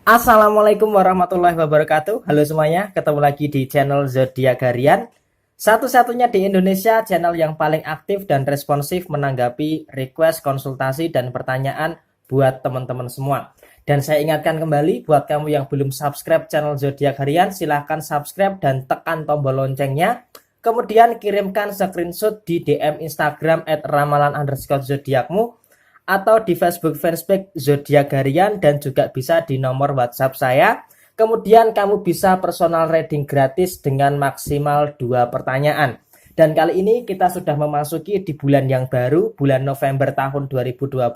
Assalamualaikum warahmatullahi wabarakatuh. Halo semuanya, ketemu lagi di channel Zodiak Harian. Satu-satunya di Indonesia channel yang paling aktif dan responsif menanggapi request, konsultasi, dan pertanyaan buat teman-teman semua. Dan saya ingatkan kembali buat kamu yang belum subscribe channel Zodiak Harian, silahkan subscribe dan tekan tombol loncengnya. Kemudian kirimkan screenshot di DM Instagram @ramalan_zodiakmu atau di Facebook fanspage Zodiak Harian dan juga bisa di nomor WhatsApp saya. Kemudian kamu bisa personal reading gratis dengan maksimal 2 pertanyaan. Dan kali ini kita sudah memasuki di bulan yang baru, bulan November tahun 2020.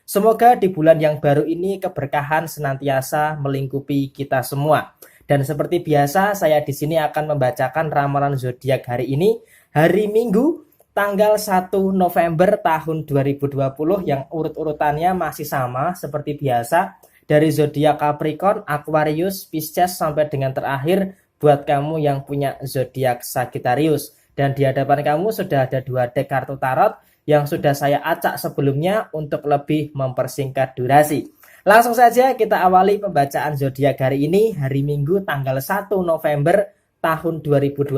Semoga di bulan yang baru ini keberkahan senantiasa melingkupi kita semua. Dan seperti biasa, saya di sini akan membacakan ramalan zodiak hari ini, hari Minggu, tanggal 1 November tahun 2020 yang urut-urutannya masih sama seperti biasa dari zodiak Capricorn, Aquarius, Pisces sampai dengan terakhir buat kamu yang punya zodiak Sagittarius. Dan di hadapan kamu sudah ada 2 deck kartu tarot yang sudah saya acak sebelumnya untuk lebih mempersingkat durasi. Langsung saja kita awali pembacaan zodiak hari ini, hari Minggu tanggal 1 November tahun 2020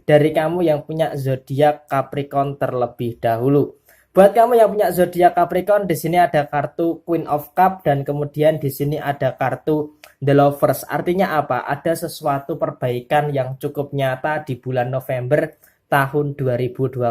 dari kamu yang punya zodiak Capricorn terlebih dahulu. Buat kamu yang punya zodiak Capricorn, di sini ada kartu Queen of Cup dan kemudian di sini ada kartu The Lovers. Artinya apa? Ada sesuatu perbaikan yang cukup nyata di bulan November tahun 2020.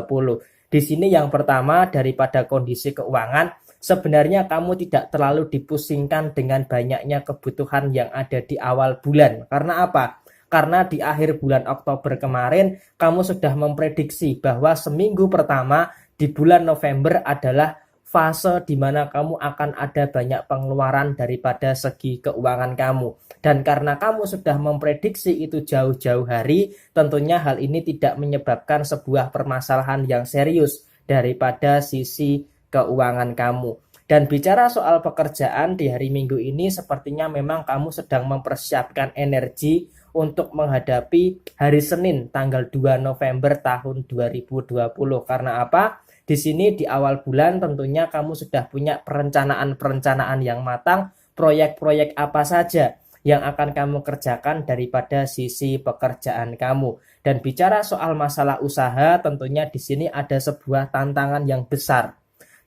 Di sini yang pertama daripada kondisi keuangan, sebenarnya kamu tidak terlalu dipusingkan dengan banyaknya kebutuhan yang ada di awal bulan. Karena apa? Karena di akhir bulan Oktober kemarin, kamu sudah memprediksi bahwa seminggu pertama di bulan November adalah fase di mana kamu akan ada banyak pengeluaran daripada segi keuangan kamu. Dan karena kamu sudah memprediksi itu jauh-jauh hari, tentunya hal ini tidak menyebabkan sebuah permasalahan yang serius daripada sisi keuangan kamu. Dan bicara soal pekerjaan di hari Minggu ini, sepertinya memang kamu sedang mempersiapkan energi untuk menghadapi hari Senin tanggal 2 November tahun 2020. Karena apa? Di sini di awal bulan tentunya kamu sudah punya perencanaan-perencanaan yang matang, proyek-proyek apa saja yang akan kamu kerjakan daripada sisi pekerjaan kamu. Dan bicara soal masalah usaha, tentunya di sini ada sebuah tantangan yang besar.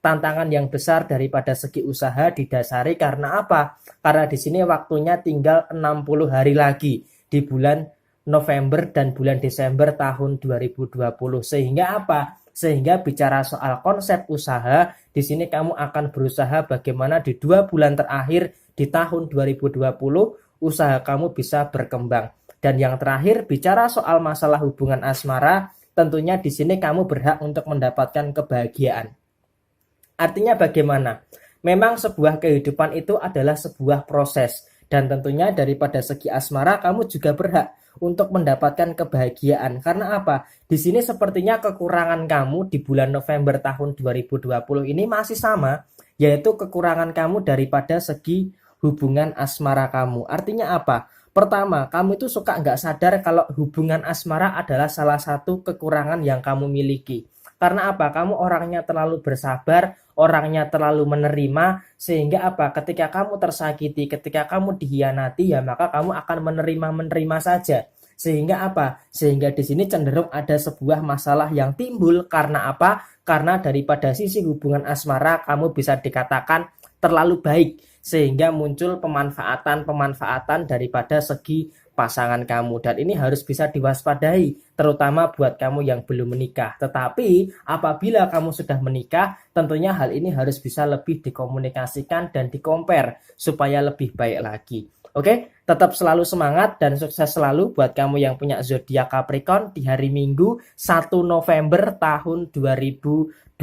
Tantangan yang besar daripada segi usaha didasari karena apa? Karena di sini waktunya tinggal 60 hari lagi di bulan November dan bulan Desember tahun 2020. Sehingga apa? Sehingga bicara soal konsep usaha, di sini kamu akan berusaha bagaimana di 2 bulan terakhir di tahun 2020 usaha kamu bisa berkembang. Dan yang terakhir bicara soal masalah hubungan asmara, tentunya di sini kamu berhak untuk mendapatkan kebahagiaan. Artinya bagaimana? Memang sebuah kehidupan itu adalah sebuah proses. Dan tentunya daripada segi asmara kamu juga berhak untuk mendapatkan kebahagiaan. Karena apa? Di sini sepertinya kekurangan kamu di bulan November tahun 2020 ini masih sama. Yaitu kekurangan kamu daripada segi hubungan asmara kamu. Artinya apa? Pertama, kamu itu suka nggak sadar kalau hubungan asmara adalah salah satu kekurangan yang kamu miliki. Karena apa? Kamu orangnya terlalu bersabar, orangnya terlalu menerima, sehingga apa? Ketika kamu tersakiti, ketika kamu dihianati, ya maka kamu akan menerima saja. Sehingga apa? Sehingga di sini cenderung ada sebuah masalah yang timbul. Karena apa? Karena daripada sisi hubungan asmara kamu bisa dikatakan terlalu baik, sehingga muncul pemanfaatan daripada segi pasangan kamu. Dan ini harus bisa diwaspadai, terutama buat kamu yang belum menikah. Tetapi apabila kamu sudah menikah, tentunya hal ini harus bisa lebih dikomunikasikan dan dikompar supaya lebih baik lagi. Oke, tetap selalu semangat dan sukses selalu buat kamu yang punya zodiak Capricorn di hari Minggu 1 November tahun 2020.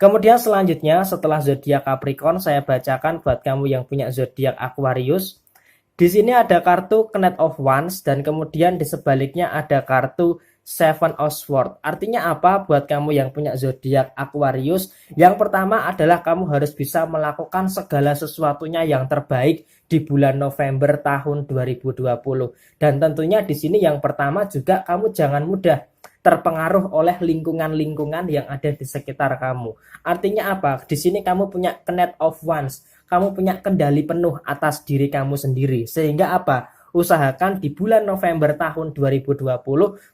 Kemudian selanjutnya setelah zodiak Capricorn, saya bacakan buat kamu yang punya zodiak Aquarius. Di sini ada kartu Knight of Wands dan kemudian di sebaliknya ada kartu Seven of Swords. Artinya apa buat kamu yang punya zodiak Aquarius? Yang pertama adalah kamu harus bisa melakukan segala sesuatunya yang terbaik di bulan November tahun 2020. Dan tentunya di sini yang pertama juga kamu jangan mudah terpengaruh oleh lingkungan-lingkungan yang ada di sekitar kamu. Artinya apa? Di sini kamu punya Knight of Wands. kamu punya kendali penuh atas diri kamu sendiri. Sehingga apa? Usahakan di bulan November tahun 2020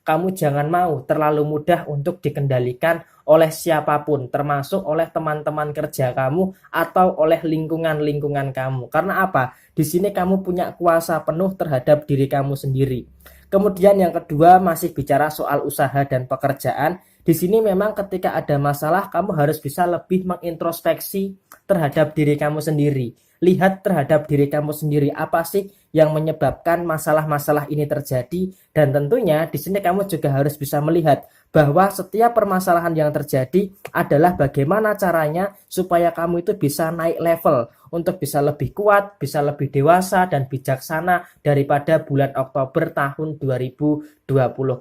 kamu jangan mau terlalu mudah untuk dikendalikan oleh siapapun, termasuk oleh teman-teman kerja kamu atau oleh lingkungan-lingkungan kamu. Karena apa? Di sini kamu punya kuasa penuh terhadap diri kamu sendiri. Kemudian yang kedua masih bicara soal usaha dan pekerjaan. Di sini memang ketika ada masalah kamu harus bisa lebih mengintrospeksi terhadap diri kamu sendiri. Lihat terhadap diri kamu sendiri apa sih yang menyebabkan masalah-masalah ini terjadi, dan tentunya di sini kamu juga harus bisa melihat bahwa setiap permasalahan yang terjadi adalah bagaimana caranya supaya kamu itu bisa naik level untuk bisa lebih kuat, bisa lebih dewasa dan bijaksana daripada bulan Oktober tahun 2020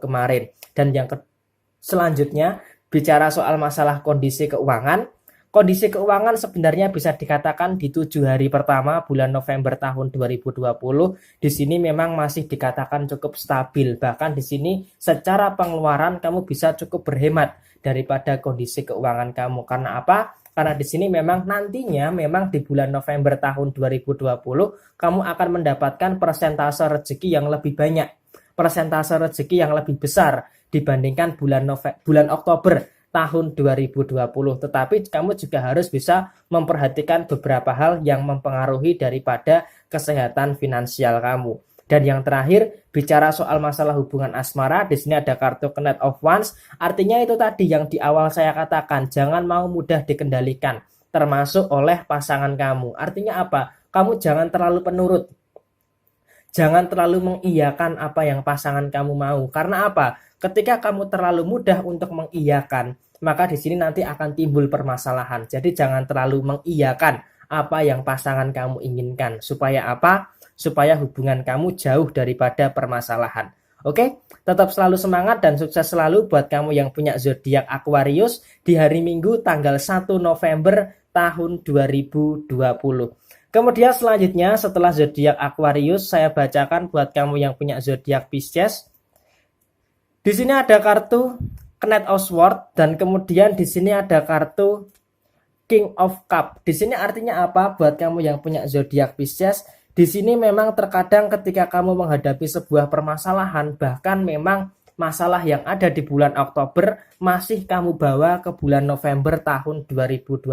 kemarin. Dan yang selanjutnya bicara soal masalah kondisi keuangan. Kondisi keuangan sebenarnya bisa dikatakan di 7 hari pertama bulan November tahun 2020 di sini memang masih dikatakan cukup stabil. Bahkan di sini secara pengeluaran kamu bisa cukup berhemat daripada kondisi keuangan kamu. Karena apa? Karena di sini memang nantinya memang di bulan November tahun 2020 kamu akan mendapatkan persentase rezeki yang lebih banyak, persentase rezeki yang lebih besar dibandingkan bulan Oktober tahun 2020. Tetapi kamu juga harus bisa memperhatikan beberapa hal yang mempengaruhi daripada kesehatan finansial kamu. Dan yang terakhir, bicara soal masalah hubungan asmara, di sini ada kartu Knight of Wands. Artinya itu tadi yang di awal saya katakan, jangan mau mudah dikendalikan, termasuk oleh pasangan kamu. Artinya apa? Kamu jangan terlalu penurut. Jangan terlalu mengiyakan apa yang pasangan kamu mau. Karena apa? Ketika kamu terlalu mudah untuk mengiyakan, maka di sini nanti akan timbul permasalahan. Jadi jangan terlalu mengiyakan apa yang pasangan kamu inginkan. Supaya apa? Supaya hubungan kamu jauh daripada permasalahan. Oke, tetap selalu semangat dan sukses selalu buat kamu yang punya zodiak Aquarius di hari Minggu tanggal 1 November tahun 2020. Kemudian selanjutnya setelah zodiak Aquarius saya bacakan buat kamu yang punya zodiak Pisces. Di sini ada kartu Knight of Swords dan kemudian di sini ada kartu King of Cup. Di sini artinya apa buat kamu yang punya zodiak Pisces? Di sini memang terkadang ketika kamu menghadapi sebuah permasalahan, bahkan memang masalah yang ada di bulan Oktober masih kamu bawa ke bulan November tahun 2020.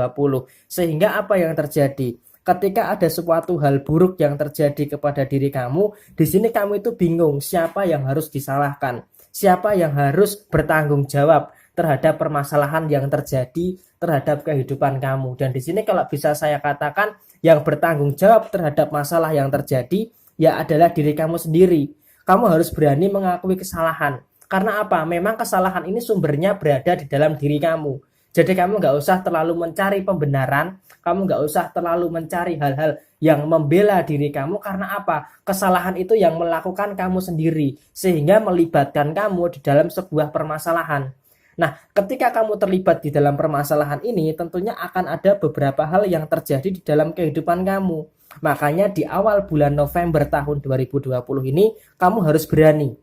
Sehingga apa yang terjadi? Ketika ada suatu hal buruk yang terjadi kepada diri kamu, di sini kamu itu bingung siapa yang harus disalahkan. Siapa yang harus bertanggung jawab terhadap permasalahan yang terjadi terhadap kehidupan kamu. Dan di sini kalau bisa saya katakan yang bertanggung jawab terhadap masalah yang terjadi ya adalah diri kamu sendiri. Kamu harus berani mengakui kesalahan. Karena apa? Memang kesalahan ini sumbernya berada di dalam diri kamu. Jadi kamu nggak usah terlalu mencari pembenaran, kamu nggak usah terlalu mencari hal-hal yang membela diri kamu. Karena apa? Kesalahan itu yang melakukan kamu sendiri, sehingga melibatkan kamu di dalam sebuah permasalahan. Nah, ketika kamu terlibat di dalam permasalahan ini, tentunya akan ada beberapa hal yang terjadi di dalam kehidupan kamu. Makanya di awal bulan November tahun 2020 ini, kamu harus berani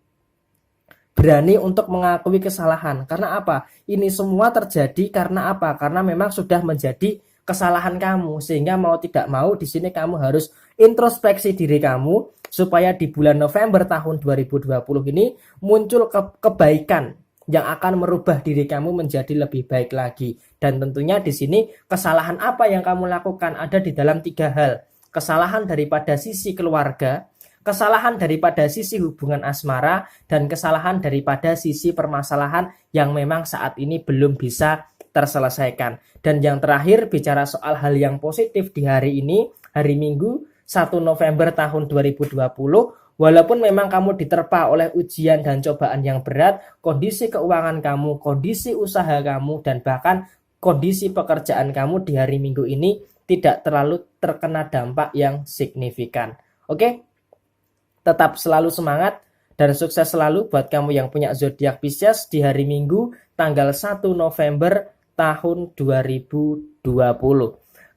untuk mengakui kesalahan. Karena apa? Ini semua terjadi karena apa? Karena memang sudah menjadi kesalahan kamu. Sehingga mau tidak mau di sini kamu harus introspeksi diri kamu supaya di bulan November tahun 2020 ini muncul kebaikan yang akan merubah diri kamu menjadi lebih baik lagi. Dan tentunya di sini kesalahan apa yang kamu lakukan ada di dalam 3 hal. Kesalahan daripada sisi keluarga, kesalahan daripada sisi hubungan asmara, dan kesalahan daripada sisi permasalahan yang memang saat ini belum bisa terselesaikan. Dan yang terakhir bicara soal hal yang positif di hari ini, hari Minggu 1 November tahun 2020, walaupun memang kamu diterpa oleh ujian dan cobaan yang berat, kondisi keuangan kamu, kondisi usaha kamu, dan bahkan kondisi pekerjaan kamu di hari Minggu ini tidak terlalu terkena dampak yang signifikan. Oke? Tetap selalu semangat dan sukses selalu buat kamu yang punya zodiak Pisces di hari Minggu tanggal 1 November tahun 2020.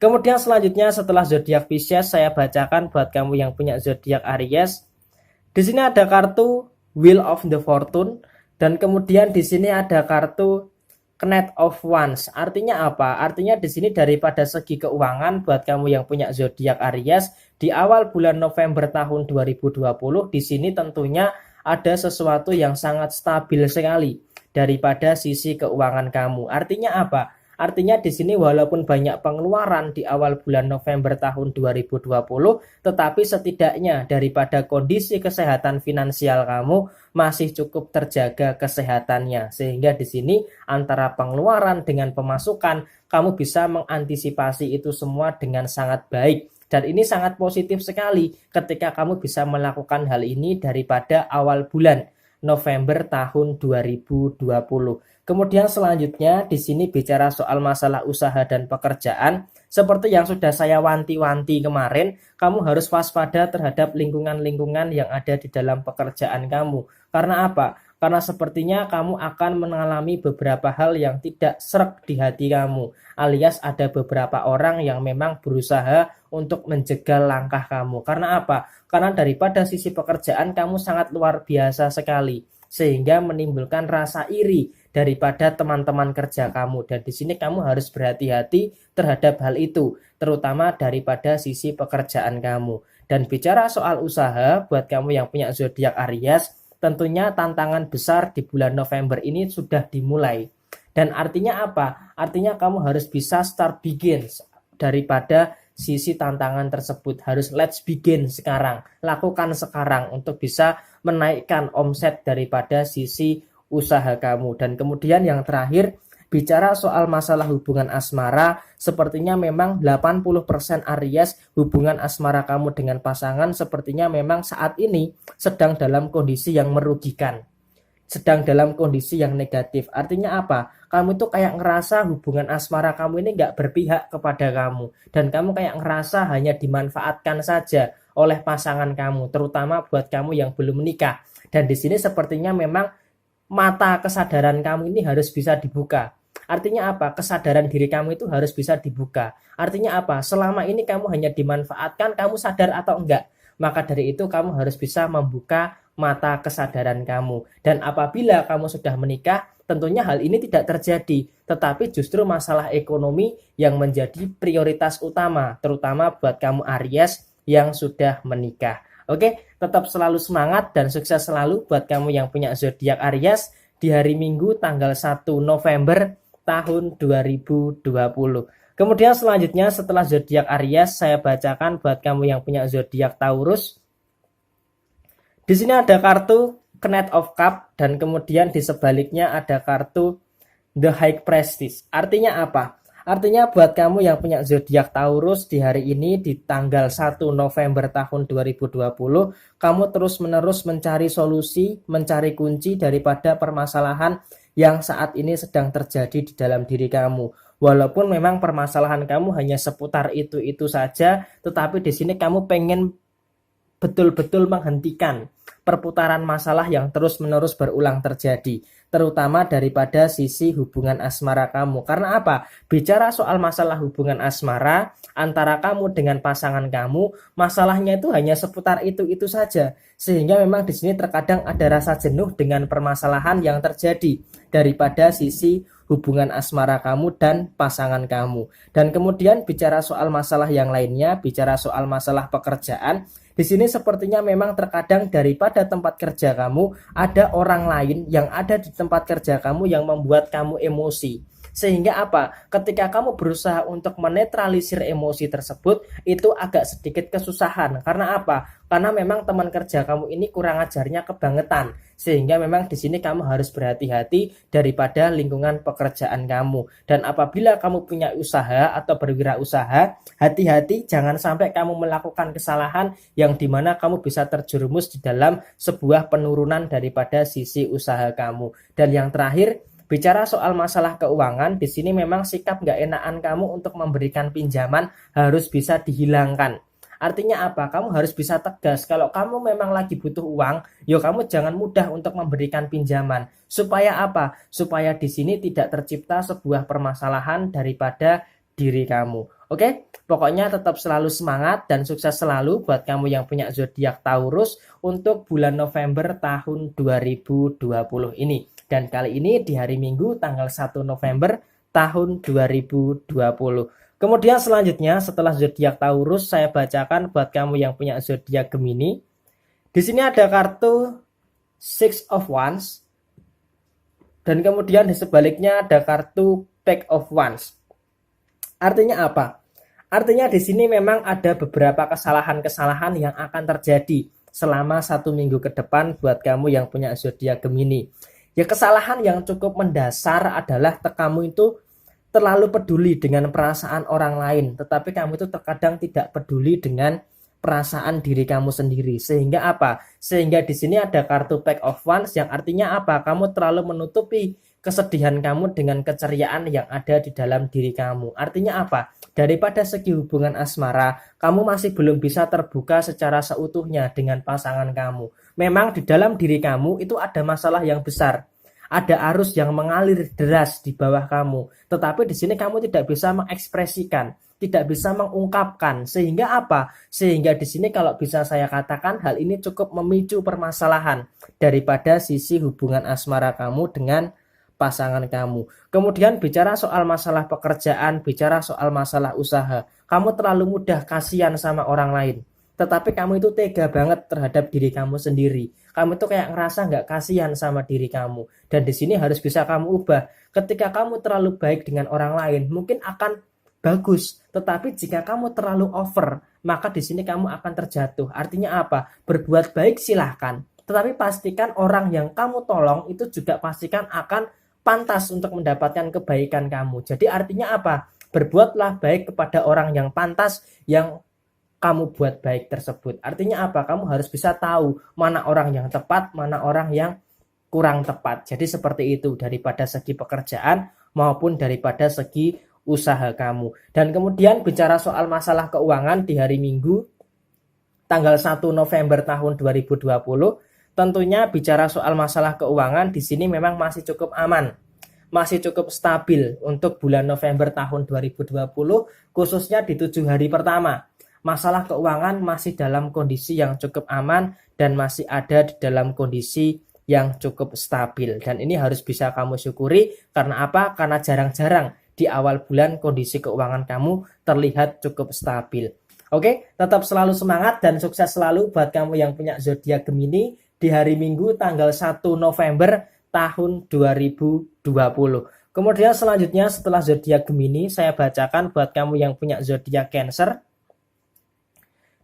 Kemudian selanjutnya setelah zodiak Pisces saya bacakan buat kamu yang punya zodiak Aries. Di sini ada kartu Wheel of the Fortune dan kemudian di sini ada kartu Knight of Wands. Artinya apa? Artinya di sini daripada segi keuangan buat kamu yang punya zodiak Aries di awal bulan November tahun 2020 di sini tentunya ada sesuatu yang sangat stabil sekali daripada sisi keuangan kamu. Artinya apa? Artinya di sini walaupun banyak pengeluaran di awal bulan November tahun 2020, tetapi setidaknya daripada kondisi kesehatan finansial kamu masih cukup terjaga kesehatannya. Sehingga di sini antara pengeluaran dengan pemasukan, kamu bisa mengantisipasi itu semua dengan sangat baik. Dan ini sangat positif sekali ketika kamu bisa melakukan hal ini daripada awal bulan November tahun 2020. Kemudian selanjutnya di sini bicara soal masalah usaha dan pekerjaan. Seperti yang sudah saya wanti-wanti kemarin, kamu harus waspada terhadap lingkungan-lingkungan yang ada di dalam pekerjaan kamu. Karena apa? Karena sepertinya kamu akan mengalami beberapa hal yang tidak sreg di hati kamu. Alias ada beberapa orang yang memang berusaha untuk menjegal langkah kamu. Karena apa? Karena daripada sisi pekerjaan kamu sangat luar biasa sekali. Sehingga menimbulkan rasa iri daripada teman-teman kerja kamu. Dan di sini kamu harus berhati-hati terhadap hal itu, terutama daripada sisi pekerjaan kamu. Dan bicara soal usaha, buat kamu yang punya zodiak Aries, tentunya tantangan besar di bulan November ini sudah dimulai. Dan artinya apa? Artinya kamu harus bisa start begin daripada sisi tantangan tersebut. Harus let's begin sekarang, lakukan sekarang untuk bisa menaikkan omset daripada sisi usaha kamu. Dan kemudian yang terakhir, bicara soal masalah hubungan asmara, sepertinya memang 80% Aries hubungan asmara kamu dengan pasangan sepertinya memang saat ini sedang dalam kondisi yang merugikan, sedang dalam kondisi yang negatif. Artinya apa? Kamu tuh kayak ngerasa hubungan asmara kamu ini nggak berpihak kepada kamu. Dan kamu kayak ngerasa hanya dimanfaatkan saja oleh pasangan kamu, terutama buat kamu yang belum menikah. Dan di sini sepertinya memang mata kesadaran kamu ini harus bisa dibuka. Artinya apa? Kesadaran diri kamu itu harus bisa dibuka. Artinya apa? Selama ini kamu hanya dimanfaatkan, kamu sadar atau enggak? Maka dari itu kamu harus bisa membuka mata kesadaran kamu. Dan apabila kamu sudah menikah, tentunya hal ini tidak terjadi. Tetapi justru masalah ekonomi yang menjadi prioritas utama, terutama buat kamu Aries yang sudah menikah. Oke, tetap selalu semangat dan sukses selalu buat kamu yang punya zodiak Aries di hari Minggu tanggal 1 November tahun 2020. Kemudian selanjutnya setelah zodiak Aries, saya bacakan buat kamu yang punya zodiak Taurus. Di sini ada kartu Knight of Cup dan kemudian di sebaliknya ada kartu The High Priestess. Artinya apa? Artinya buat kamu yang punya zodiak Taurus di hari ini di tanggal 1 November tahun 2020, kamu terus-menerus mencari solusi, mencari kunci daripada permasalahan yang saat ini sedang terjadi di dalam diri kamu. Walaupun memang permasalahan kamu hanya seputar itu saja, tetapi di sini kamu pengen betul-betul menghentikan perputaran masalah yang terus-menerus berulang terjadi, terutama daripada sisi hubungan asmara kamu. Karena apa? Bicara soal masalah hubungan asmara antara kamu dengan pasangan kamu, masalahnya itu hanya seputar itu saja. Sehingga memang di sini terkadang ada rasa jenuh dengan permasalahan yang terjadi daripada sisi hubungan asmara kamu dan pasangan kamu. Dan kemudian bicara soal masalah yang lainnya, bicara soal masalah pekerjaan, di sini sepertinya memang terkadang daripada tempat kerja kamu ada orang lain yang ada di tempat kerja kamu yang membuat kamu emosi. Sehingga apa? Ketika kamu berusaha untuk menetralisir emosi tersebut, itu agak sedikit kesusahan. Karena apa? Karena memang teman kerja kamu ini kurang ajarnya kebangetan. Sehingga memang di sini kamu harus berhati-hati daripada lingkungan pekerjaan kamu. Dan apabila kamu punya usaha atau berwirausaha, hati-hati jangan sampai kamu melakukan kesalahan yang dimana kamu bisa terjerumus di dalam sebuah penurunan daripada sisi usaha kamu. Dan yang terakhir, bicara soal masalah keuangan, di sini memang sikap nggak enakan kamu untuk memberikan pinjaman harus bisa dihilangkan. Artinya apa? Kamu harus bisa tegas. Kalau kamu memang lagi butuh uang, yo kamu jangan mudah untuk memberikan pinjaman. Supaya apa? Supaya di sini tidak tercipta sebuah permasalahan daripada diri kamu. Oke? Pokoknya tetap selalu semangat dan sukses selalu buat kamu yang punya zodiak Taurus untuk bulan November tahun 2020 ini. Dan kali ini di hari Minggu tanggal 1 November tahun 2020. Kemudian selanjutnya setelah zodiak Taurus, saya bacakan buat kamu yang punya zodiak Gemini. Di sini ada kartu Six of Wands. Dan kemudian di sebaliknya ada kartu Pack of Wands. Artinya apa? Artinya di sini memang ada beberapa kesalahan-kesalahan yang akan terjadi selama 1 minggu ke depan buat kamu yang punya zodiak Gemini. Ya, kesalahan yang cukup mendasar adalah kamu itu terlalu peduli dengan perasaan orang lain, tetapi kamu itu terkadang tidak peduli dengan perasaan diri kamu sendiri. Sehingga apa? Sehingga di sini ada kartu Pack of Wands yang artinya apa? Kamu terlalu menutupi kesedihan kamu dengan keceriaan yang ada di dalam diri kamu. Artinya apa? Daripada segi hubungan asmara, kamu masih belum bisa terbuka secara seutuhnya dengan pasangan kamu. Memang di dalam diri kamu itu ada masalah yang besar. Ada arus yang mengalir deras di bawah kamu. Tetapi di sini kamu tidak bisa mengekspresikan, tidak bisa mengungkapkan. Sehingga apa? Sehingga di sini kalau bisa saya katakan hal ini cukup memicu permasalahan daripada sisi hubungan asmara kamu dengan pasangan kamu. Kemudian bicara soal masalah pekerjaan, bicara soal masalah usaha. Kamu terlalu mudah kasihan sama orang lain. Tetapi kamu itu tega banget terhadap diri kamu sendiri. Kamu itu kayak ngerasa nggak kasihan sama diri kamu. Dan di sini harus bisa kamu ubah. Ketika kamu terlalu baik dengan orang lain, mungkin akan bagus. Tetapi jika kamu terlalu over, maka di sini kamu akan terjatuh. Artinya apa? Berbuat baik silahkan. Tetapi pastikan orang yang kamu tolong itu juga pastikan akan pantas untuk mendapatkan kebaikan kamu. Jadi artinya apa? Berbuatlah baik kepada orang yang pantas yang kamu buat baik tersebut. Artinya apa? Kamu harus bisa tahu mana orang yang tepat, mana orang yang kurang tepat. Jadi seperti itu daripada segi pekerjaan maupun daripada segi usaha kamu. Dan kemudian bicara soal masalah keuangan di hari Minggu tanggal 1 November tahun 2020, tentunya bicara soal masalah keuangan di sini memang masih cukup aman. Masih cukup stabil untuk bulan November tahun 2020, khususnya di 7 hari pertama. Masalah keuangan masih dalam kondisi yang cukup aman dan masih ada di dalam kondisi yang cukup stabil. Dan ini harus bisa kamu syukuri karena apa? Karena jarang-jarang di awal bulan kondisi keuangan kamu terlihat cukup stabil. Oke, tetap selalu semangat dan sukses selalu buat kamu yang punya zodiak Gemini di hari Minggu tanggal 1 November tahun 2020. Kemudian selanjutnya setelah zodiak Gemini, saya bacakan buat kamu yang punya zodiak Cancer.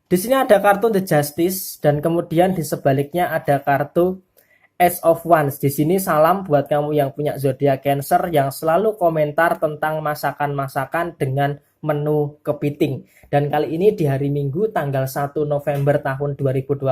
Di sini ada kartu The Justice dan kemudian di sebaliknya ada kartu Ace of Wands. Di sini salam buat kamu yang punya zodiak Cancer yang selalu komentar tentang masakan-masakan dengan menu kepiting. Dan kali ini di hari Minggu tanggal 1 November tahun 2020,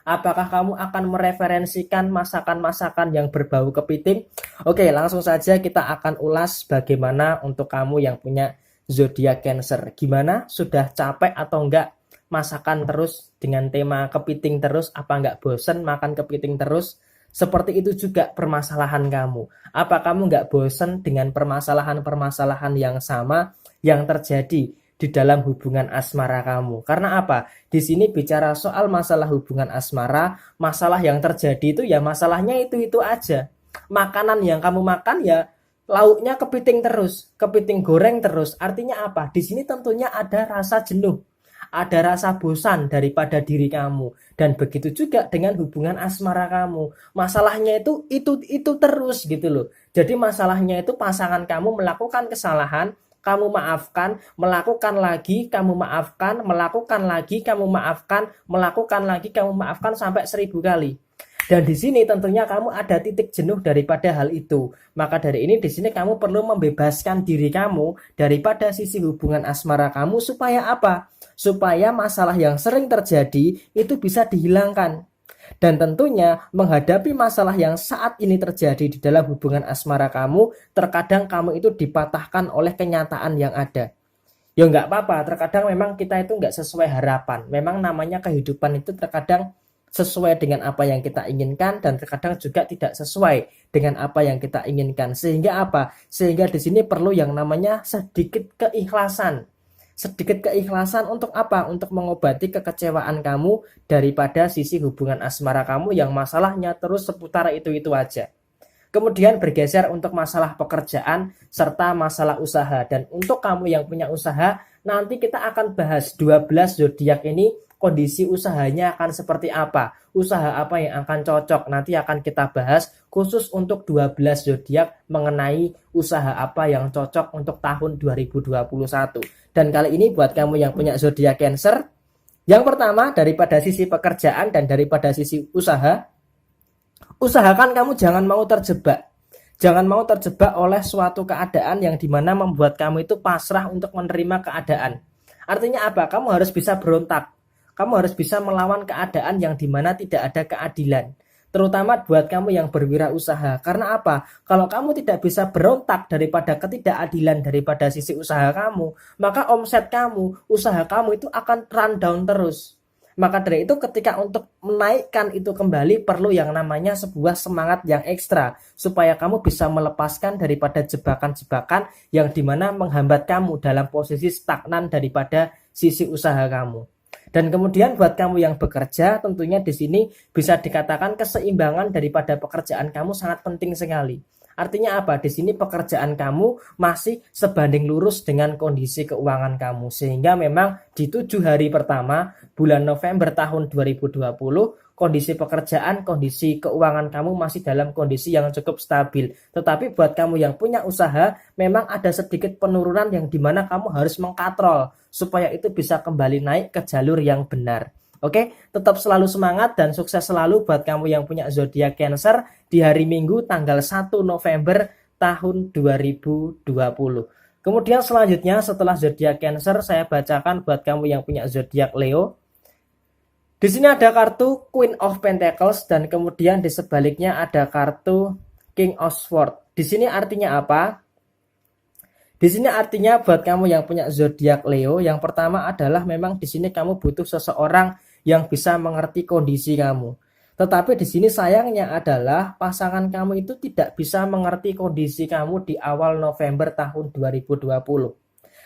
apakah kamu akan mereferensikan masakan-masakan yang berbau kepiting? Oke, langsung saja kita akan ulas bagaimana untuk kamu yang punya zodiak Cancer. Gimana? Sudah capek atau enggak masakan terus dengan tema kepiting terus? Apa enggak bosen makan kepiting terus? Seperti itu juga permasalahan kamu. Apa kamu enggak bosen dengan permasalahan-permasalahan yang sama yang terjadi di dalam hubungan asmara kamu? Karena apa? Di sini bicara soal masalah hubungan asmara, masalah yang terjadi itu ya masalahnya itu-itu aja. Makanan yang kamu makan ya lauknya kepiting terus, kepiting goreng terus. Artinya apa? Di sini tentunya ada rasa jenuh, ada rasa bosan daripada diri kamu. Dan begitu juga dengan hubungan asmara kamu. Masalahnya itu terus gitu loh. Jadi masalahnya itu pasangan kamu melakukan kesalahan, kamu maafkan, melakukan lagi, kamu maafkan, melakukan lagi, kamu maafkan, melakukan lagi, kamu maafkan sampai 1000 kali. Dan di sini tentunya kamu ada titik jenuh daripada hal itu. Maka dari ini di sini kamu perlu membebaskan diri kamu daripada sisi hubungan asmara kamu supaya apa? Supaya masalah yang sering terjadi itu bisa dihilangkan. Dan tentunya menghadapi masalah yang saat ini terjadi di dalam hubungan asmara kamu, terkadang kamu itu dipatahkan oleh kenyataan yang ada. Ya nggak apa-apa, terkadang memang kita itu nggak sesuai harapan. Memang namanya kehidupan itu terkadang sesuai dengan apa yang kita inginkan dan terkadang juga tidak sesuai dengan apa yang kita inginkan. Sehingga apa? Sehingga di sini perlu yang namanya sedikit keikhlasan. Sedikit keikhlasan untuk apa? Untuk mengobati kekecewaan kamu daripada sisi hubungan asmara kamu yang masalahnya terus seputar itu-itu aja. Kemudian bergeser untuk masalah pekerjaan serta masalah usaha. Dan untuk kamu yang punya usaha, nanti kita akan bahas 12 zodiak ini kondisi usahanya akan seperti apa, usaha apa yang akan cocok, nanti akan kita bahas khusus untuk 12 zodiak mengenai usaha apa yang cocok untuk tahun 2021. Dan kali ini buat kamu yang punya zodiak Cancer, yang pertama daripada sisi pekerjaan dan daripada sisi usaha, usahakan kamu jangan mau terjebak. Jangan mau terjebak oleh suatu keadaan yang dimana membuat kamu itu pasrah untuk menerima keadaan. Artinya apa? Kamu harus bisa berontak. Kamu harus bisa melawan keadaan yang dimana tidak ada keadilan. Terutama buat kamu yang berwirausaha. Karena apa? Kalau kamu tidak bisa berontak daripada ketidakadilan daripada sisi usaha kamu, maka omset kamu, usaha kamu itu akan rundown terus. Maka dari itu ketika untuk menaikkan itu kembali perlu yang namanya sebuah semangat yang ekstra. Supaya kamu bisa melepaskan daripada jebakan-jebakan yang dimana menghambat kamu dalam posisi stagnan daripada sisi usaha kamu. Dan kemudian buat kamu yang bekerja, tentunya di sini bisa dikatakan keseimbangan daripada pekerjaan kamu sangat penting sekali. Artinya apa? Di sini pekerjaan kamu masih sebanding lurus dengan kondisi keuangan kamu. Sehingga memang di 7 hari pertama bulan November tahun 2020, kondisi pekerjaan, kondisi keuangan kamu masih dalam kondisi yang cukup stabil. Tetapi buat kamu yang punya usaha, memang ada sedikit penurunan yang dimana kamu harus mengkatrol supaya itu bisa kembali naik ke jalur yang benar. Oke, tetap selalu semangat dan sukses selalu buat kamu yang punya zodiak Cancer di hari Minggu tanggal 1 November tahun 2020. Kemudian selanjutnya setelah zodiak Cancer saya bacakan buat kamu yang punya zodiak Leo. Di sini ada kartu Queen of Pentacles dan kemudian di sebaliknya ada kartu King of Swords. Di sini artinya apa? Di sini artinya buat kamu yang punya zodiak Leo, yang pertama adalah memang di sini kamu butuh seseorang yang bisa mengerti kondisi kamu. Tetapi di sini sayangnya adalah pasangan kamu itu tidak bisa mengerti kondisi kamu di awal November tahun 2020.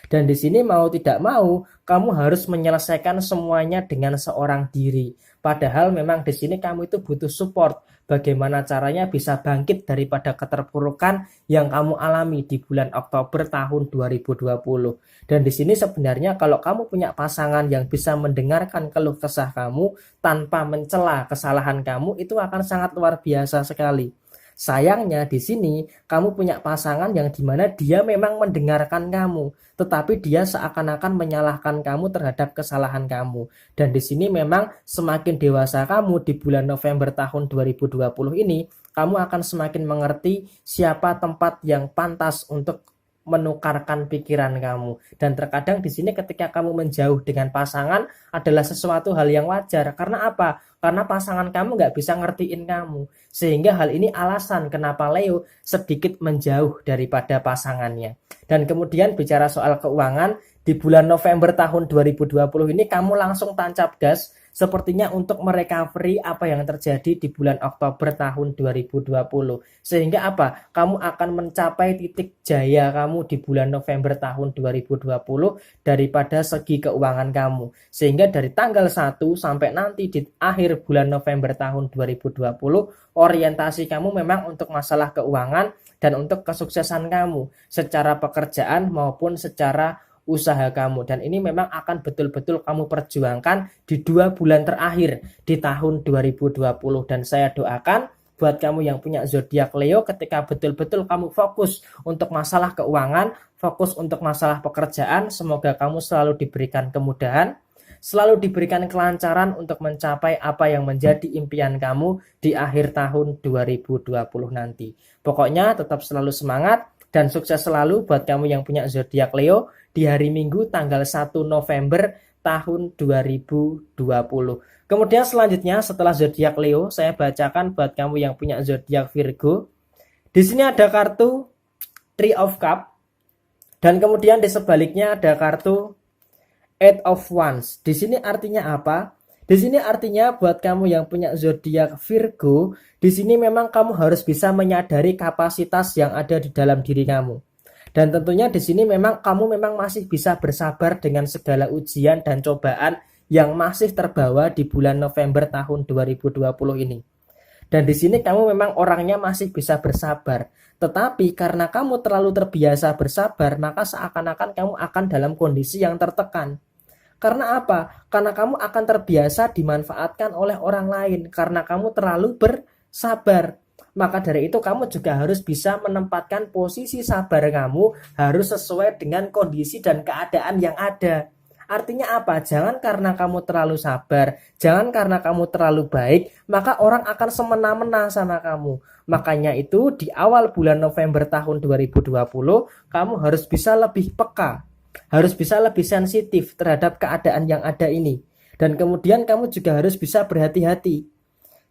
Dan di sini mau tidak mau, kamu harus menyelesaikan semuanya dengan seorang diri. Padahal memang di sini kamu itu butuh support. Bagaimana caranya bisa bangkit daripada keterpurukan yang kamu alami di bulan Oktober tahun 2020. Dan di sini sebenarnya kalau kamu punya pasangan yang bisa mendengarkan keluh kesah kamu tanpa mencela kesalahan kamu, itu akan sangat luar biasa sekali. Sayangnya di sini kamu punya pasangan yang dimana dia memang mendengarkan kamu, tetapi dia seakan-akan menyalahkan kamu terhadap kesalahan kamu. Dan di sini memang semakin dewasa kamu di bulan November tahun 2020 ini, kamu akan semakin mengerti siapa tempat yang pantas untuk menukarkan pikiran kamu. Dan terkadang di sini ketika kamu menjauh dengan pasangan adalah sesuatu hal yang wajar. Karena apa? Karena pasangan kamu nggak bisa ngertiin kamu. Sehingga hal ini alasan kenapa Leo sedikit menjauh daripada pasangannya. Dan kemudian bicara soal keuangan, di bulan November tahun 2020 ini kamu langsung tancap gas sepertinya untuk merecovery apa yang terjadi di bulan Oktober tahun 2020. Sehingga apa? Kamu akan mencapai titik jaya kamu di bulan November tahun 2020 daripada segi keuangan kamu. Sehingga dari tanggal 1 sampai nanti di akhir bulan November tahun 2020, orientasi kamu memang untuk masalah keuangan dan untuk kesuksesan kamu secara pekerjaan maupun secara usaha kamu. Dan ini memang akan betul-betul kamu perjuangkan di 2 bulan terakhir di tahun 2020. Dan saya doakan buat kamu yang punya zodiak Leo, ketika betul-betul kamu fokus untuk masalah keuangan, fokus untuk masalah pekerjaan, semoga kamu selalu diberikan kemudahan, selalu diberikan kelancaran untuk mencapai apa yang menjadi impian kamu di akhir tahun 2020 nanti. Pokoknya tetap selalu semangat dan sukses selalu buat kamu yang punya zodiak Leo di hari Minggu tanggal 1 November tahun 2020. Kemudian selanjutnya setelah zodiak Leo, saya bacakan buat kamu yang punya zodiak Virgo. Di sini ada kartu Three of Cups dan kemudian di sebaliknya ada kartu Eight of Wands. Di sini artinya apa? Di sini artinya buat kamu yang punya zodiak Virgo, di sini memang kamu harus bisa menyadari kapasitas yang ada di dalam diri kamu. Dan tentunya di sini memang kamu masih bisa bersabar dengan segala ujian dan cobaan yang masih terbawa di bulan November tahun 2020 ini. Dan di sini kamu memang orangnya masih bisa bersabar. Tetapi karena kamu terlalu terbiasa bersabar, maka seakan-akan kamu akan dalam kondisi yang tertekan. Karena apa? Karena kamu akan terbiasa dimanfaatkan oleh orang lain karena kamu terlalu bersabar. Maka dari itu kamu juga harus bisa menempatkan posisi sabar kamu harus sesuai dengan kondisi dan keadaan yang ada. Artinya apa? Jangan karena kamu terlalu sabar, jangan karena kamu terlalu baik, maka orang akan semena-mena sama kamu. Makanya itu di awal bulan November tahun 2020, kamu harus bisa lebih peka, harus bisa lebih sensitif terhadap keadaan yang ada ini. Dan kemudian kamu juga harus bisa berhati-hati.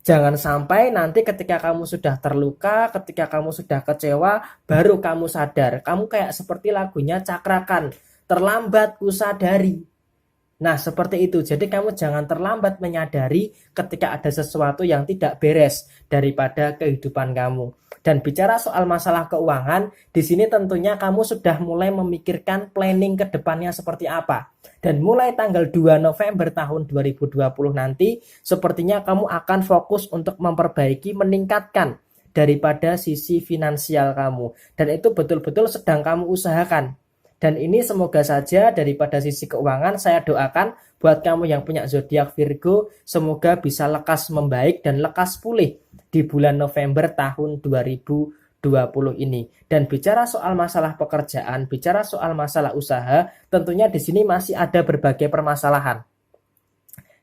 Jangan sampai nanti ketika kamu sudah terluka, ketika kamu sudah kecewa, baru kamu sadar. Kamu kayak seperti lagunya Cakrakan, terlambat ku sadari. Nah, seperti itu. Jadi kamu jangan terlambat menyadari ketika ada sesuatu yang tidak beres daripada kehidupan kamu. Dan bicara soal masalah keuangan, di sini tentunya kamu sudah mulai memikirkan planning ke depannya seperti apa. Dan mulai tanggal 2 November tahun 2020 nanti, sepertinya kamu akan fokus untuk memperbaiki, meningkatkan daripada sisi finansial kamu. Dan itu betul-betul sedang kamu usahakan. Dan ini semoga saja daripada sisi keuangan saya doakan buat kamu yang punya zodiak Virgo semoga bisa lekas membaik dan lekas pulih di bulan November tahun 2020 ini. Dan bicara soal masalah pekerjaan, bicara soal masalah usaha, tentunya di sini masih ada berbagai permasalahan.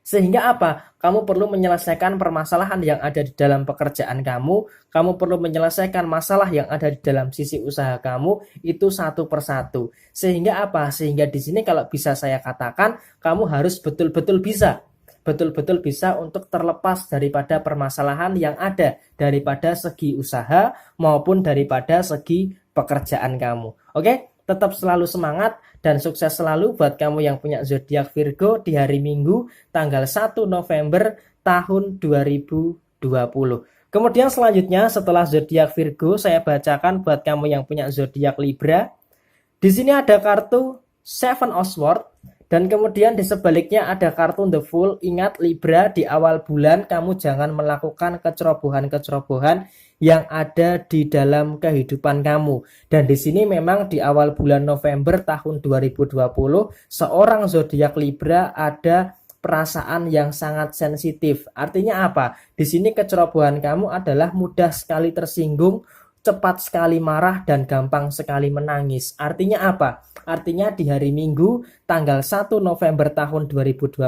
Sehingga apa? Kamu perlu menyelesaikan permasalahan yang ada di dalam pekerjaan kamu perlu menyelesaikan masalah yang ada di dalam sisi usaha kamu itu satu persatu. Sehingga apa? Sehingga di sini kalau bisa saya katakan, kamu harus betul-betul bisa untuk terlepas daripada permasalahan yang ada daripada segi usaha maupun daripada segi pekerjaan kamu. Oke? Tetap selalu semangat dan sukses selalu buat kamu yang punya zodiak Virgo di hari Minggu tanggal 1 November tahun 2020. Kemudian selanjutnya setelah zodiak Virgo saya bacakan buat kamu yang punya zodiak Libra. Di sini ada kartu Seven of Swords dan kemudian di sebaliknya ada kartu The Fool. Ingat Libra, di awal bulan kamu jangan melakukan kecerobohan-kecerobohan yang ada di dalam kehidupan kamu. Dan di sini memang di awal bulan November tahun 2020 seorang zodiak Libra ada perasaan yang sangat sensitif. Artinya apa? Di sini kecerobohan kamu adalah mudah sekali tersinggung, cepat sekali marah dan gampang sekali menangis. Artinya apa? Artinya di hari Minggu tanggal 1 November tahun 2020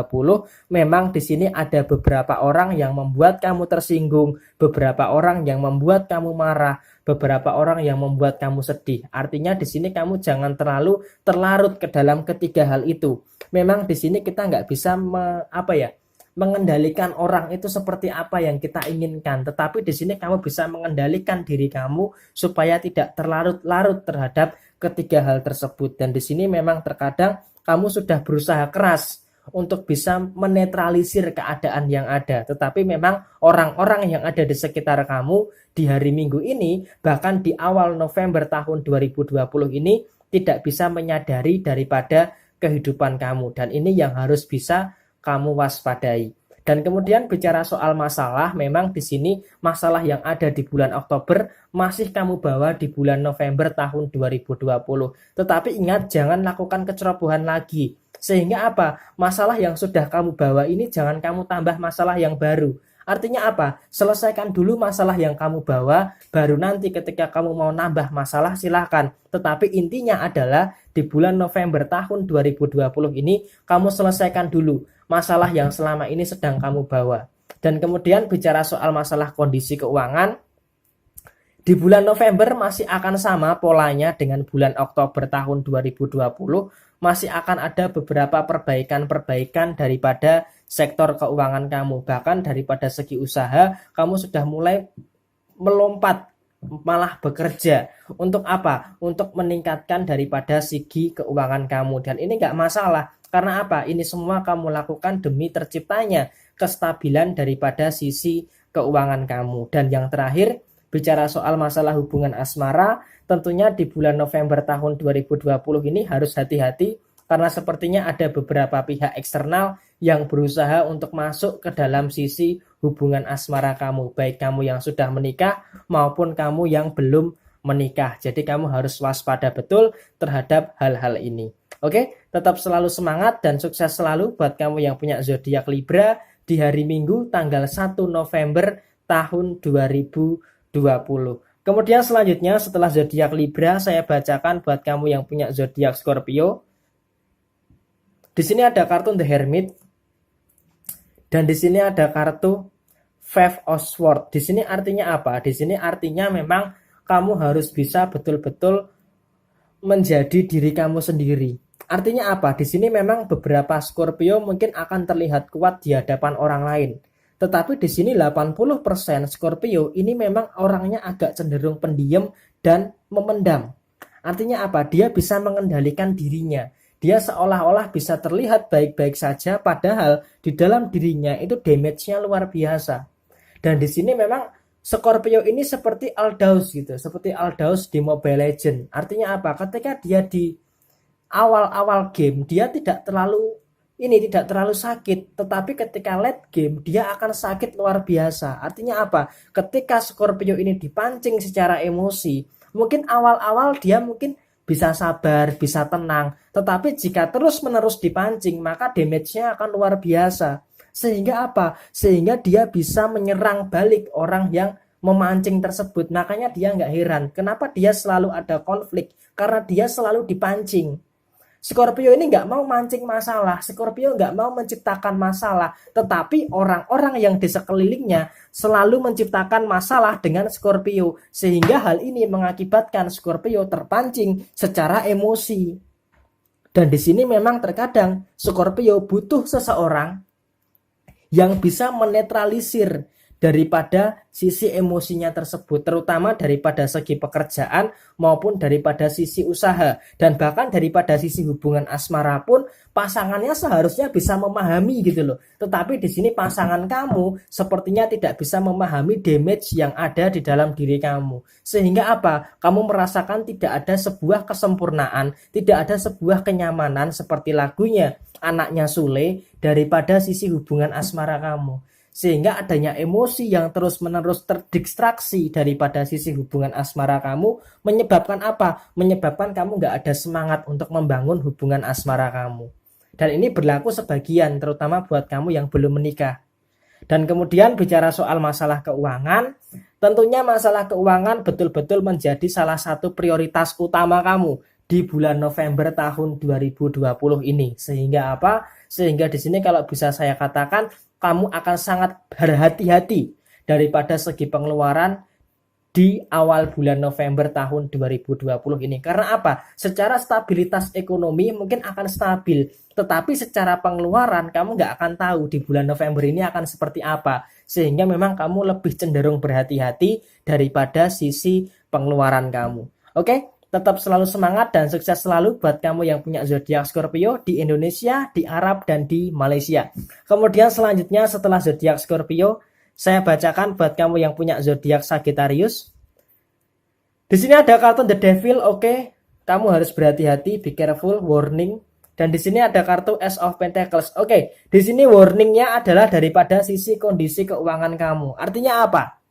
memang di sini ada beberapa orang yang membuat kamu tersinggung, beberapa orang yang membuat kamu marah, beberapa orang yang membuat kamu sedih. Artinya di sini kamu jangan terlalu terlarut ke dalam ketiga hal itu. Memang di sini kita nggak bisa mengendalikan orang itu seperti apa yang kita inginkan, tetapi di sini kamu bisa mengendalikan diri kamu supaya tidak terlarut-larut terhadap ketiga hal tersebut. Dan di sini memang terkadang kamu sudah berusaha keras untuk bisa menetralisir keadaan yang ada, tetapi memang orang-orang yang ada di sekitar kamu di hari Minggu ini, bahkan di awal November tahun 2020 ini tidak bisa menyadari daripada kehidupan kamu, dan ini yang harus bisa kamu waspadai. Dan kemudian bicara soal masalah, memang di sini masalah yang ada di bulan Oktober masih kamu bawa di bulan November tahun 2020. Tetapi ingat, jangan lakukan kecerobohan lagi. Sehingga apa? Masalah yang sudah kamu bawa ini jangan kamu tambah masalah yang baru. Artinya apa? Selesaikan dulu masalah yang kamu bawa, baru nanti ketika kamu mau nambah masalah silahkan. Tetapi intinya adalah di bulan November tahun 2020 ini kamu selesaikan dulu masalah yang selama ini sedang kamu bawa. Dan kemudian bicara soal masalah kondisi keuangan, di bulan November masih akan sama polanya dengan bulan Oktober tahun 2020, masih akan ada beberapa perbaikan-perbaikan daripada sektor keuangan kamu. Bahkan daripada segi usaha, kamu sudah mulai melompat, malah bekerja. Untuk apa? Untuk meningkatkan daripada segi keuangan kamu. Dan ini nggak masalah. Karena apa? Ini semua kamu lakukan demi terciptanya kestabilan daripada sisi keuangan kamu. Dan yang terakhir, bicara soal masalah hubungan asmara, tentunya di bulan November tahun 2020 ini harus hati-hati karena sepertinya ada beberapa pihak eksternal yang berusaha untuk masuk ke dalam sisi hubungan asmara kamu, baik kamu yang sudah menikah maupun kamu yang belum menikah. Jadi kamu harus waspada betul terhadap hal-hal ini. Oke, tetap selalu semangat dan sukses selalu buat kamu yang punya zodiak Libra di hari Minggu tanggal 1 November tahun 2020. Kemudian selanjutnya setelah zodiak Libra, saya bacakan buat kamu yang punya zodiak Scorpio. Di sini ada kartu The Hermit dan di sini ada kartu Five of Swords. Di sini artinya apa? Di sini artinya memang kamu harus bisa betul-betul menjadi diri kamu sendiri. Artinya apa? Di sini memang beberapa Scorpio mungkin akan terlihat kuat di hadapan orang lain. Tetapi di sini 80% Scorpio ini memang orangnya agak cenderung pendiam dan memendam. Artinya apa? Dia bisa mengendalikan dirinya. Dia seolah-olah bisa terlihat baik-baik saja, padahal di dalam dirinya itu damage-nya luar biasa. Dan di sini memang Scorpio ini seperti Aldaus gitu, seperti Aldaus di Mobile Legends. Artinya apa? Ketika dia di awal-awal game, dia tidak terlalu sakit, tetapi ketika late game dia akan sakit luar biasa. Artinya apa? Ketika Scorpio ini dipancing secara emosi, mungkin awal-awal dia mungkin bisa sabar, bisa tenang, tetapi jika terus-menerus dipancing, maka damage-nya akan luar biasa. Sehingga apa? Sehingga dia bisa menyerang balik orang yang memancing tersebut. Makanya dia nggak heran kenapa dia selalu ada konflik, karena dia selalu dipancing. Scorpio ini nggak mau mancing masalah, Scorpio nggak mau menciptakan masalah, tetapi orang-orang yang di sekelilingnya selalu menciptakan masalah dengan Scorpio, sehingga hal ini mengakibatkan Scorpio terpancing secara emosi. Dan di sini memang terkadang Scorpio butuh seseorang yang bisa menetralisir daripada sisi emosinya tersebut, terutama daripada segi pekerjaan maupun daripada sisi usaha, dan bahkan daripada sisi hubungan asmara pun pasangannya seharusnya bisa memahami gitu loh. Tetapi di sini pasangan kamu sepertinya tidak bisa memahami damage yang ada di dalam diri kamu. Sehingga apa? Kamu merasakan tidak ada sebuah kesempurnaan, tidak ada sebuah kenyamanan seperti lagunya Anaknya Sule daripada sisi hubungan asmara kamu. Sehingga adanya emosi yang terus-menerus terdistraksi daripada sisi hubungan asmara kamu menyebabkan apa? Menyebabkan kamu nggak ada semangat untuk membangun hubungan asmara kamu. Dan ini berlaku sebagian, terutama buat kamu yang belum menikah. Dan kemudian bicara soal masalah keuangan, tentunya masalah keuangan betul-betul menjadi salah satu prioritas utama kamu di bulan November tahun 2020 ini. Sehingga apa? Sehingga di sini kalau bisa saya katakan kamu akan sangat berhati-hati daripada segi pengeluaran di awal bulan November tahun 2020 ini. Karena apa? Secara stabilitas ekonomi mungkin akan stabil, tetapi secara pengeluaran kamu nggak akan tahu di bulan November ini akan seperti apa. Sehingga memang kamu lebih cenderung berhati-hati daripada sisi pengeluaran kamu. Oke? Tetap selalu semangat dan sukses selalu buat kamu yang punya zodiak Scorpio di Indonesia, di Arab, dan di Malaysia. Kemudian selanjutnya setelah zodiak Scorpio, saya bacakan buat kamu yang punya zodiak Sagittarius. Di sini ada kartu The Devil, oke. Kamu harus berhati-hati, be careful, warning. Dan di sini ada kartu Ace of Pentacles. Oke, di sini warningnya adalah daripada sisi kondisi keuangan kamu. Artinya apa?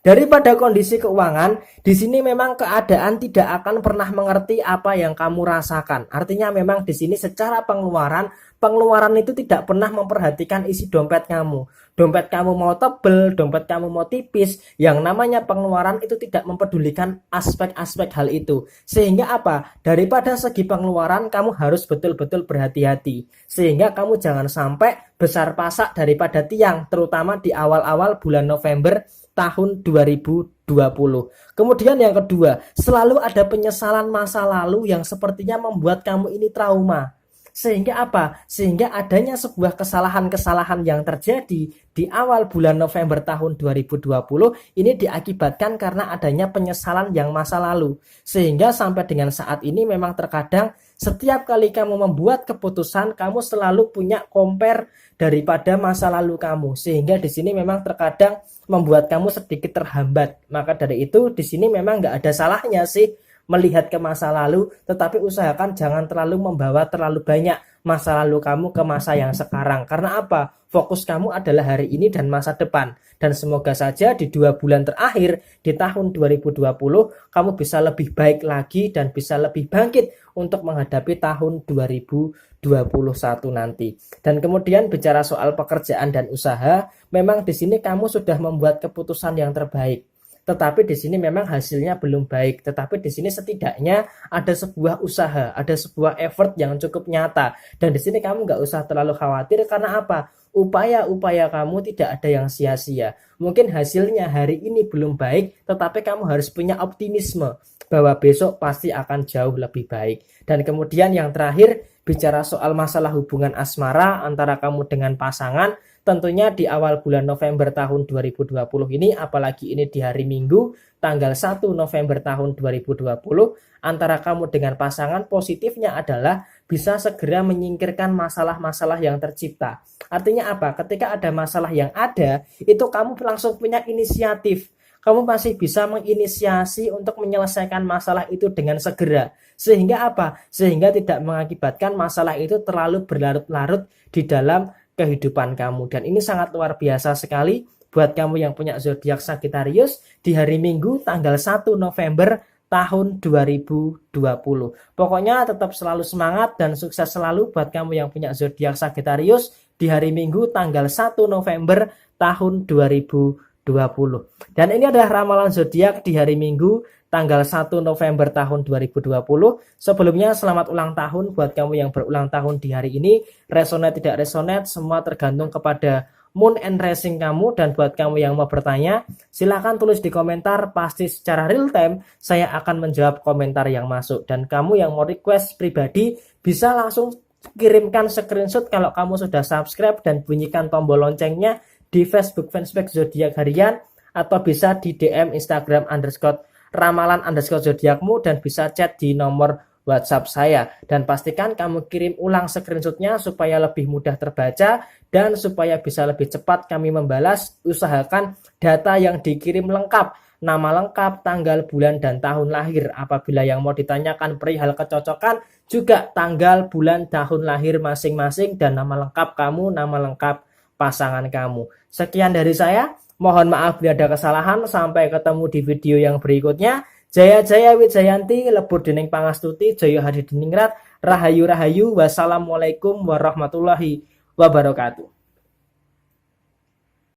Daripada kondisi keuangan, di sini memang keadaan tidak akan pernah mengerti apa yang kamu rasakan. Artinya memang di sini secara pengeluaran itu tidak pernah memperhatikan isi dompet kamu. Dompet kamu mau tebel, dompet kamu mau tipis, yang namanya pengeluaran itu tidak mempedulikan aspek-aspek hal itu. Sehingga apa? Daripada segi pengeluaran kamu harus betul-betul berhati-hati. Sehingga kamu jangan sampai besar pasak daripada tiang, terutama di awal-awal bulan November tahun 2020. Kemudian yang kedua, selalu ada penyesalan masa lalu yang sepertinya membuat kamu ini trauma. Sehingga apa? Sehingga adanya sebuah kesalahan-kesalahan yang terjadi di awal bulan November tahun 2020 ini diakibatkan karena adanya penyesalan yang masa lalu. Sehingga sampai dengan saat ini memang terkadang setiap kali kamu membuat keputusan, kamu selalu punya compare daripada masa lalu kamu. Sehingga di sini memang terkadang membuat kamu sedikit terhambat. Maka dari itu di sini memang nggak ada salahnya sih melihat ke masa lalu, tetapi usahakan jangan terlalu membawa terlalu banyak masa lalu kamu ke masa yang sekarang. Karena apa? Fokus kamu adalah hari ini dan masa depan. Dan semoga saja di 2 bulan terakhir di tahun 2020 kamu bisa lebih baik lagi dan bisa lebih bangkit untuk menghadapi tahun 2021 nanti. Dan kemudian bicara soal pekerjaan dan usaha, memang di sini kamu sudah membuat keputusan yang terbaik. Tetapi di sini memang hasilnya belum baik. Tetapi di sini setidaknya ada sebuah usaha, ada sebuah effort yang cukup nyata. Dan di sini kamu nggak usah terlalu khawatir karena apa? Upaya-upaya kamu tidak ada yang sia-sia. Mungkin hasilnya hari ini belum baik, tetapi kamu harus punya optimisme bahwa besok pasti akan jauh lebih baik. Dan kemudian yang terakhir, bicara soal masalah hubungan asmara antara kamu dengan pasangan, tentunya di awal bulan November tahun 2020 ini, apalagi ini di hari Minggu, tanggal 1 November tahun 2020, antara kamu dengan pasangan positifnya adalah bisa segera menyingkirkan masalah-masalah yang tercipta. Artinya apa? Ketika ada masalah yang ada, itu kamu langsung punya inisiatif. Kamu masih bisa menginisiasi untuk menyelesaikan masalah itu dengan segera. Sehingga apa? Sehingga tidak mengakibatkan masalah itu terlalu berlarut-larut di dalam kehidupan kamu. Dan ini sangat luar biasa sekali buat kamu yang punya zodiak Sagittarius di hari Minggu tanggal 1 November tahun 2020. Pokoknya tetap selalu semangat dan sukses selalu buat kamu yang punya zodiak Sagittarius di hari Minggu tanggal 1 November tahun 2020. Dan ini adalah ramalan zodiak di hari Minggu tanggal 1 November tahun 2020. Sebelumnya selamat ulang tahun buat kamu yang berulang tahun di hari ini. Resonate tidak resonate semua tergantung kepada moon and rising kamu. Dan buat kamu yang mau bertanya, silahkan tulis di komentar. Pasti secara real time saya akan menjawab komentar yang masuk. Dan kamu yang mau request pribadi bisa langsung kirimkan screenshot kalau kamu sudah subscribe dan bunyikan tombol loncengnya di Facebook fanspage Zodiak Harian, atau bisa di DM Instagram _ramalan_zodiakmu, dan bisa chat di nomor WhatsApp saya. Dan pastikan kamu kirim ulang screenshotnya supaya lebih mudah terbaca dan supaya bisa lebih cepat kami membalas. Usahakan data yang dikirim lengkap, nama lengkap, tanggal, bulan, dan tahun lahir. Apabila yang mau ditanyakan perihal kecocokan, juga tanggal, bulan, tahun lahir masing-masing, dan nama lengkap kamu, nama lengkap pasangan kamu. Sekian dari saya. Mohon maaf bila ada kesalahan. Sampai ketemu di video yang berikutnya. Jaya Jaya Wijayanti, lebur dening pangastuti, Jaya Hadidiningrat, Rahayu Rahayu. Wassalamualaikum warahmatullahi wabarakatuh.